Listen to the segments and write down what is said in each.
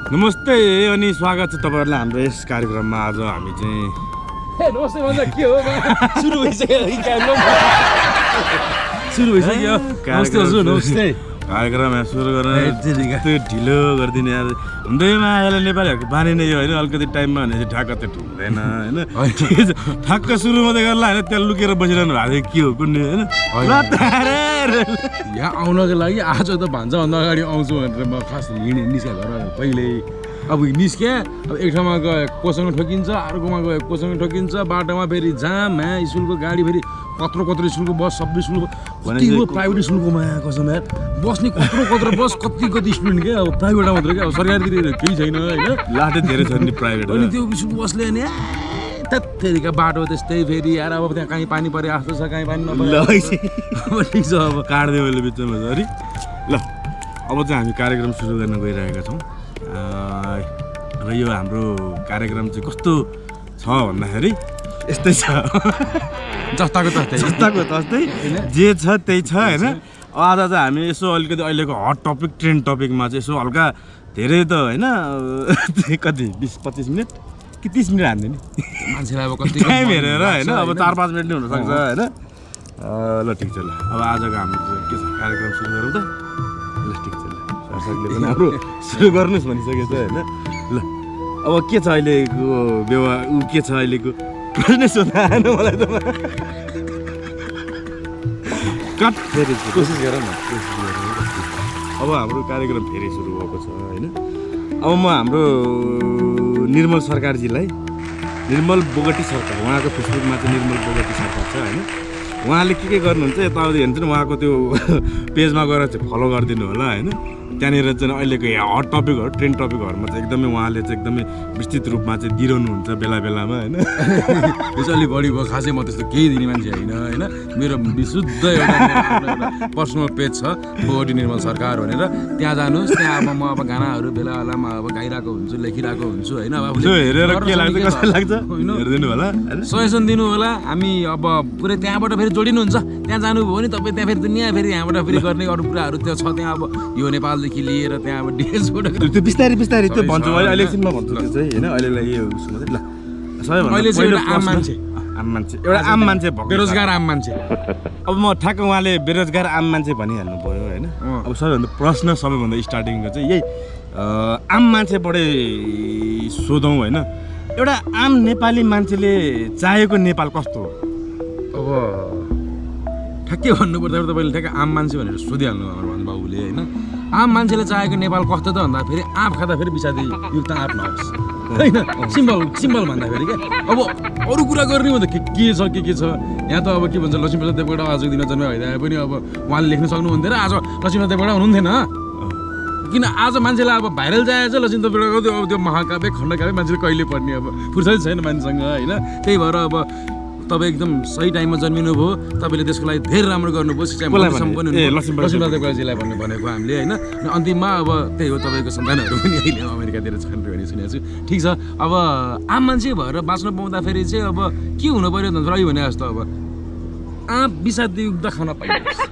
नमस्ते अनि स्वागत छ तपाईहरुलाई हाम्रो यस कार्यक्रममा। आज हामी चाहिँ नमस्ते भन्दा के हो सुरु भइसक्यो नमस्ते हजुर नमस्ते कार्यक्रम सुरु गर्न त्यो ढिलो गरिदिने यार हुँदैमा यसलाई नेपालीहरूको बानी नै हो होइन। अलिकति टाइममा भने चाहिँ ठ्याक्क त्यो हुँदैन होइन। ठ्याक्क सुरु मात्रै गर्ला होइन, त्यहाँ लुकेर बसिरहनु भएको के हो कुन्ने होइन। यहाँ आउनको लागि आज त भान्साभन्दा अगाडि आउँछु भनेर म खास निस्केँ घर पहिल्यै। अब निस्केँ, अब एक ठाउँमा गयो कोसँग ठोकिन्छ, अर्कोमा गयो कोसँग ठोकिन्छ, बाटोमा फेरि जाम स्कुलको गाडी, फेरि कत्रो स्कुलको बस, सबै स्कुलको कतिको प्राइभेट स्कुलको माया कसम यार बस्ने कत्रो बस कति स्टुडेन्ट क्या। अब प्राइभेटमा मात्रै क्या, अब सरकारीतिर केही छैन होइन। लाटे धेरै छ नि प्राइभेट। अनि त्यो स्कुलको बसले अनि त्यतिका बाटो त्यस्तै फेरि यार अब त्यहाँ कहीँ पानी परे जस्तो छ, कहीँ पानी नपरे। अब ठिक छ, अब काट्दै मैले बिचमा अरे ल अब चाहिँ हामी कार्यक्रम सुरु गर्न गइरहेका छौँ। र यो हाम्रो कार्यक्रम चाहिँ कस्तो छ भन्दाखेरि यस्तै छ, जस्ताको तस्तै जे छ त्यही छ होइन। आज चाहिँ हामी यसो अलिकति अहिलेको हट टपिक ट्रेन्ड टपिकमा चाहिँ यसो हल्का धेरै त होइन कति 20-25 मिनट कि 30 मिनट हान्दियो नि मान्छेलाई अब कति टाइम हेरेर होइन। अब 4-5 मिनट नै हुनसक्छ होइन। ल ठिक छ, ल अब आजको हाम्रो के छ कार्यक्रम सुरु गरौँ त। ल ठिक छ, ल सरले पनि हाम्रो सुरु गर्नुहोस् भनिसकेको छ होइन। ल अब के छ अहिलेको व्यवहार के छ अहिलेको प्रश्न सोध्दा आएन मलाई त। कट फेरि कोसिस गर न। अब हाम्रो कार्यक्रम फेरि सुरु भएको छ होइन। अब म हाम्रो निर्मल सरकारजीलाई, निर्मल बोगटी सरकार, उहाँको फेसबुकमा चाहिँ निर्मल बोगटी सरकार छ होइन। उहाँले के गर्नुहुन्छ यताउति हेर्नुहुन्छ नि, उहाँको त्यो पेजमा गएर चाहिँ फलो गरिदिनु होला होइन। त्यहाँनिर चाहिँ अहिलेको यहाँ हट टपिकहरू ट्रेन्ड टपिकहरूमा चाहिँ एकदमै उहाँले चाहिँ एकदमै विस्तृत रूपमा चाहिँ दिइरहनुहुन्छ बेला बेलामा होइन। यो चाहिँ अलिक बढी भयो, खासै म त्यस्तो केही दिने मान्छे होइन होइन। मेरो विशुद्ध एउटा पर्सनल पेज छ बोगटी निर्मल सरकार भनेर, त्यहाँ जानुहोस्। त्यहाँ अब म अब गानाहरू बेला बेलामा अब गाइरहेको हुन्छु, लेखिरहेको हुन्छु होइन। अब हेरेर के लाग्छ कसो लाग्छ हेरिदिनु होला, सजेसन दिनु होला। हामी अब पुरै त्यहाँबाट फेरि जोडिनुहुन्छ, त्यहाँ जानुभयो भने तपाईँ त्यहाँ फेरि दुनियाँ फेरि यहाँबाट फेरि गर्ने अरू कुराहरू त्यो छ। त्यहाँ अब यो नेपालदेखि लिएर त्यहाँ अब डिएसबाट त्यो बिस्तारै त्यो भन्छु अहिले एकछिनमा भन्छु त्यो चाहिँ होइन। अहिलेलाई यो ल अहिले चाहिँ एउटा आम मान्छे एउटा आम मान्छे बेरोजगार आम मान्छे। अब म ठ्याक्क उहाँले बेरोजगार आम मान्छे भनिहाल्नु भयो होइन। अब सबैभन्दा प्रश्न सबैभन्दा स्टार्टिङको चाहिँ यही आम मान्छेबाटै सोधौँ होइन। एउटा आम नेपाली मान्छेले चाहेको नेपाल कस्तो हो? अब ठ्याक्कै भन्नुपर्दा तपाईँले ठ्याक्कै आम मान्छे भनेर सोधिहाल्नु हाम्रो बाबुले होइन। आम मान्छेले चाहेको नेपाल कस्तो त भन्दा फेरि आँप खाँदा फेरि बिसादी युक्त आँप नहोस् होइन। सिम्बल भन्दाखेरि क्या। अब अरू कुरा गर्ने हो त के छ के छ यहाँ त। अब के भन्छ लक्ष्मीप्रसाद देवकोटा आजको दिन जन्म भइदिए पनि अब उहाँले लेख्न सक्नुहुन्थेन, आज लक्ष्मीप्रसाद देवकोटा हुनुहुन्थेन। किन आज मान्छेलाई अब भाइरल चाहिएको छ लक्ष्मी देवकोटाको त्यो महाकाव्य खण्डकाव्य मान्छेले कहिले पढ्ने अब फुर्सदै छैन मान्छेसँग होइन। त्यही भएर अब तपाईँ एकदम सही टाइममा जन्मिनु भयो, तपाईँले त्यसको लागि धेरै राम्रो गर्नुभयो, शिक्षा सम्पन्न लक्ष्मीप्रसाद देवकोटाजीलाई भनेको हामीले होइन। अनि अन्तिममा अब त्यही हो तपाईँको सन्तानहरू पनि अहिले अमेरिकातिर छन् भने सुनेको छु। ठिक छ, अब आम मान्छे भएर बाँच्न पाउँदाखेरि चाहिँ अब के हुनु पऱ्यो भन्दा रहि भने जस्तो अब आँप विषादयुक्त खान पाइयोस्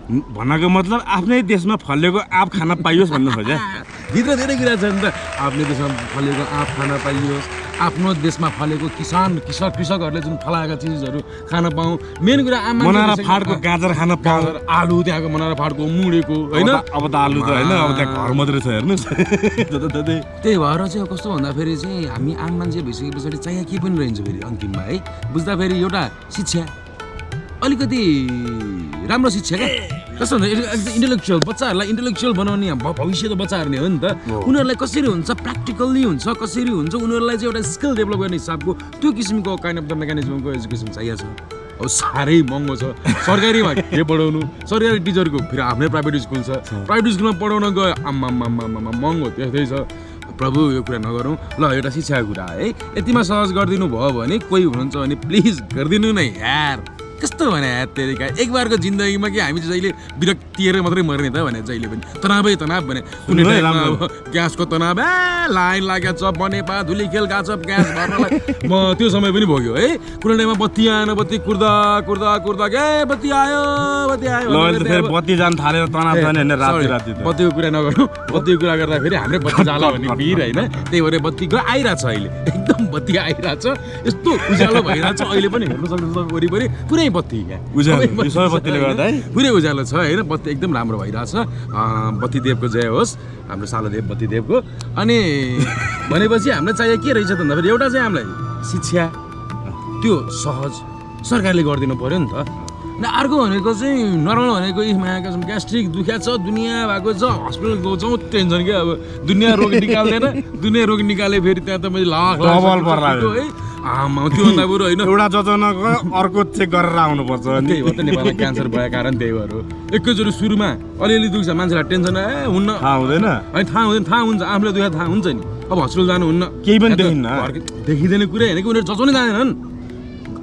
भन्नको मतलब आफ्नै देशमा फलेको आँप खान पाइयोस् भन्नु खोज्या। भित्र धेरै कुरा छ नि त। आफ्नै देशमा फलेको आँप खान पाइयोस्, आफ्नो देशमा फलेको कृषकहरूले जुन फलाएका चिजहरू खान पाऊँ। मेन कुरा आम मनारा फाडको गाजर खान पाऊँ, आलु त्यहाँको मनारा फाडको मुडेको होइन। अब त आलु त होइन, अब त्यहाँ घर मात्रै छ हेर्नुहोस्। त्यही भएर चाहिँ कस्तो भन्दाखेरि चाहिँ हामी आम मान्छे भइसके पछाडि चाहिए के पनि रहन्छ फेरि अन्तिममा है। बुझ्दा फेरि एउटा शिक्षा, अलिकति राम्रो शिक्षा क्या। कस्तो भन्दा इन्टेलेक्चुअल बच्चाहरूलाई इन्टेलेक्चुअल बनाउने भविष्यको बच्चाहरू नै हो नि त। उनीहरूलाई कसरी हुन्छ प्र्याक्टिकल्ली हुन्छ, कसरी हुन्छ उनीहरूलाई चाहिँ एउटा स्किल डेभलप गर्ने हिसाबको त्यो किसिमको काइन्ड अफ द मेकानिजमको एजुकेसन चाहिएको छ। अब साह्रै महँगो छ। सरकारीमा के पढाउनु, सरकारी टिचरको फेरि आफ्नै प्राइभेट स्कुल छ, प्राइभेट स्कुलमा पढाउन गयो आम्मा महँगो त्यस्तै छ। प्रभु यो कुरा नगरौँ ल, एउटा शिक्षाको कुरा है। यतिमा सहज गरिदिनु भयो भने कोही हुनुहुन्छ भने प्लिज गरिदिनु नै यार। त्यस्तो भने तेरिका एक बारको जिन्दगीमा कि हामी चाहिँ जहिले विरक्तिएर मात्रै मर्ने त भने जहिले पनि तनावै तनाव भने कुनै टाइममा अब ग्यासको तनाव लाइन लागेको छ बनेपा धुली खेल गएको छ ग्यास भर्नलाई म त्यो समय पनि भोग्यो है कुनै टाइममा बत्ती आएन बत्ती कुर्दा कुर्दा कुर्दा बत्ती आयो फेरि बत्ती जान थालेर तनाव छ नि राति बत्तीको कुरा नगरौँ बत्तीको कुरा गर्दा फेरि हाम्रै बत्ती जाला भन्ने भिर होइन त्यही भएर बत्तीको आइरहेछ अहिले एकदम बत्ती आइरहेछ यस्तो उज्यालो भइरहेछ अहिले पनि हेर्नु सक्नुहुन्छ वरिपरि पुरै बत्ती पुरै उज्यालो छ होइन बत्ती एकदम राम्रो भइरहेछ बत्तीदेवको जय होस् हाम्रो सालोदेव बत्तीदेवको अनि भनेपछि हामीलाई चाहियो के रहेछ त भन्दाखेरि एउटा चाहिँ हामीलाई शिक्षा त्यो सहज सरकारले गरिदिनु पर्यो नि त न अर्को भनेको चाहिँ नर्मल भनेको मायाका ग्यास्ट्रिक दुख्या छ दुनियाँ भएको छ हस्पिटल गउँछौँ टेन्सन क्या अब दुनियाँ रोग निकाल्दैन दुनियाँ रोग निकाले फेरि त्यहाँ त मैले लाख है आमा त्योभन्दा बरु होइन एउटा जजनको अर्को चेक गरेर आउनुपर्छ त्यही हो त नेपालमा क्यान्सर भएको कारण त्यही भएर हो एकैचोटि सुरुमा अलिअलि दुख्छ मान्छेलाई टेन्सन हुन्न थाहा हुँदैन है थाहा हुँदैन थाहा हुन्छ आफूलाई दुखेर थाहा हुन्छ नि अब हस्पिटल जानुहुन्न केही पनि देखिन्न देखिँदैन कुरै होइन कि उनीहरू जचाउनै जाँदैनन्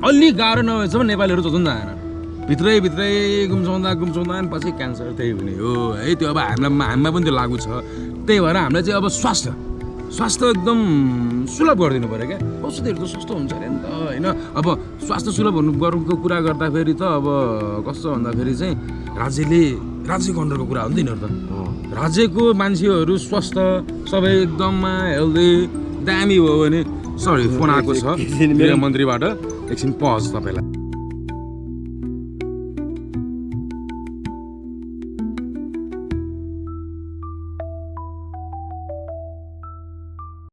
अलि गाह्रो नभएछ भने नेपालीहरू जचाउनु जाँदैन भित्रै गुम्साउँदा पछि क्यान्सर त्यही हुने हो है त्यो अब हामीमा पनि त्यो लागु छ त्यही भएर हामीलाई चाहिँ अब स्वास्थ्य एकदम सुलभ गरिदिनु पऱ्यो क्या औषधिहरू त सस्तो हुन्छ अरे नि त होइन अब स्वास्थ्य सुलभ गर्नुको कुरा गर्दाखेरि त अब कस्तो भन्दाखेरि चाहिँ राज्यको अन्डरको कुरा हो नि त यिनीहरू त राज्यको मान्छेहरू स्वस्थ सबै एकदममा हेल्दी दामी हो भने सरी फोन आएको छ गृहमन्त्रीबाट एकछिन पज तपाईँलाई